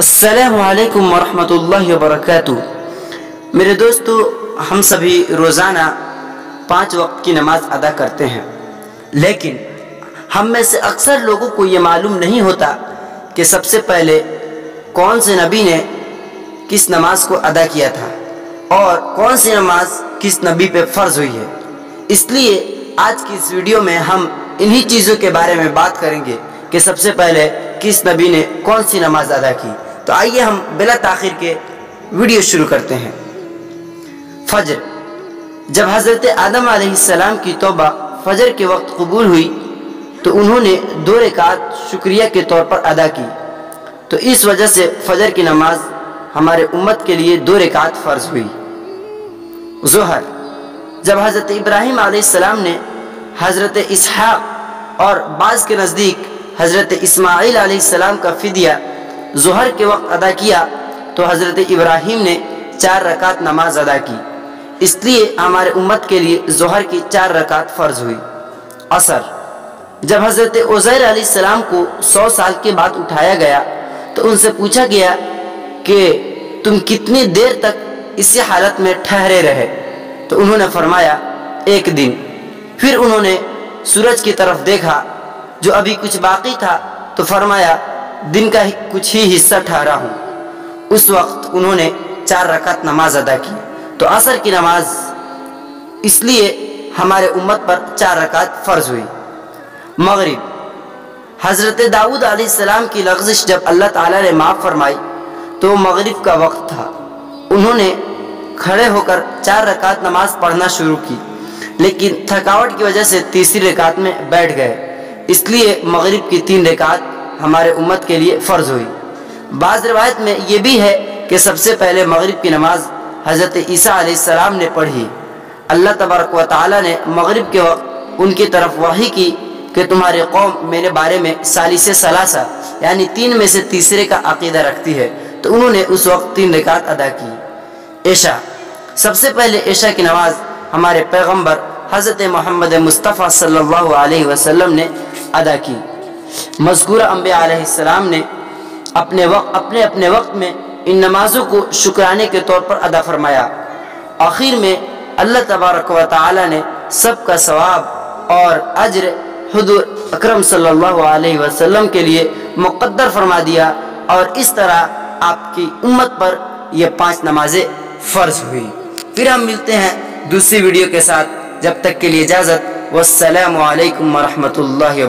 السلام علیکم ورحمۃ اللہ وبرکاتہ۔ میرے دوستو، ہم سبھی روزانہ 5 وقت کی نماز ادا کرتے ہیں، لیکن ہم میں سے اکثر لوگوں کو یہ معلوم نہیں ہوتا کہ سب سے پہلے کون سے نبی نے کس نماز کو ادا کیا تھا اور کون سی نماز کس نبی پہ فرض ہوئی ہے۔ اس لیے آج کی اس ویڈیو میں ہم انہی چیزوں کے بارے میں بات کریں گے کہ سب سے پہلے کس نبی نے کون سی نماز ادا کی۔ تو آئیے ہم بلا تاخیر کے ویڈیو شروع کرتے ہیں۔ فجر۔ جب حضرت آدم علیہ السلام کی توبہ فجر کے وقت قبول ہوئی تو انہوں نے 2 رکعت شکریہ کے طور پر ادا کی، تو اس وجہ سے فجر کی نماز ہمارے امت کے لیے 2 رکعت فرض ہوئی۔ ظہر۔ جب حضرت ابراہیم علیہ السلام نے حضرت اسحاق اور بعض کے نزدیک حضرت اسماعیل علیہ السلام کا فدیہ ظہر کے وقت ادا کیا تو حضرت ابراہیم نے 4 رکعت نماز ادا کی، اس لیے ہمارے امت کے لیے ظہر کی 4 رکعت فرض ہوئی۔ عصر۔ جب حضرت عزیر علیہ السلام کو 100 سال کے بعد اٹھایا گیا تو ان سے پوچھا گیا کہ تم کتنی دیر تک اسی حالت میں ٹھہرے رہے، تو انہوں نے فرمایا 1 دن۔ پھر انہوں نے سورج کی طرف دیکھا جو ابھی کچھ باقی تھا تو فرمایا دن کا کچھ ہی حصہ ٹھہرا ہوں۔ اس وقت انہوں نے 4 رکعت نماز ادا کی، تو عصر کی نماز اس لیے ہمارے امت پر 4 رکعت فرض ہوئی۔ مغرب۔ حضرت داؤد علیہ السلام کی لغزش جب اللہ تعالیٰ نے معاف فرمائی تو مغرب کا وقت تھا۔ انہوں نے کھڑے ہو کر 4 رکعت نماز پڑھنا شروع کی، لیکن تھکاوٹ کی وجہ سے تیسری رکعت میں بیٹھ گئے، اس لیے مغرب کی 3 رکعت ہمارے امت کے لیے فرض ہوئی۔ بعض روایت میں یہ بھی ہے کہ سب سے پہلے مغرب کی نماز حضرت عیسیٰ علیہ السلام نے پڑھی۔ اللہ تبارک و تعالیٰ نے مغرب کے وقت ان کی طرف وحی کی کہ تمہاری قوم میرے بارے میں ثالث ثلاثہ یعنی 3 میں سے تیسرے کا عقیدہ رکھتی ہے، تو انہوں نے اس وقت 3 رکعت ادا کی۔ عشاء۔ سب سے پہلے عشاء کی نماز ہمارے پیغمبر حضرت محمد مصطفیٰ صلی اللہ علیہ وسلم نے ادا کی۔ مذکورہ انبیاء علیہ السلام نے اپنے وقت میں ان نمازوں کو شکرانے کے طور پر ادا فرمایا۔ آخر میں اللہ تبارک و تعالی نے سب کا ثواب اور اجر حضور اکرم صلی اللہ علیہ وسلم کے لیے مقدر فرما دیا، اور اس طرح آپ کی امت پر یہ 5 نمازیں فرض ہوئی۔ پھر ہم ملتے ہیں دوسری ویڈیو کے ساتھ، جب تک کے لیے اجازت، والسلام علیکم ورحمۃ اللہ۔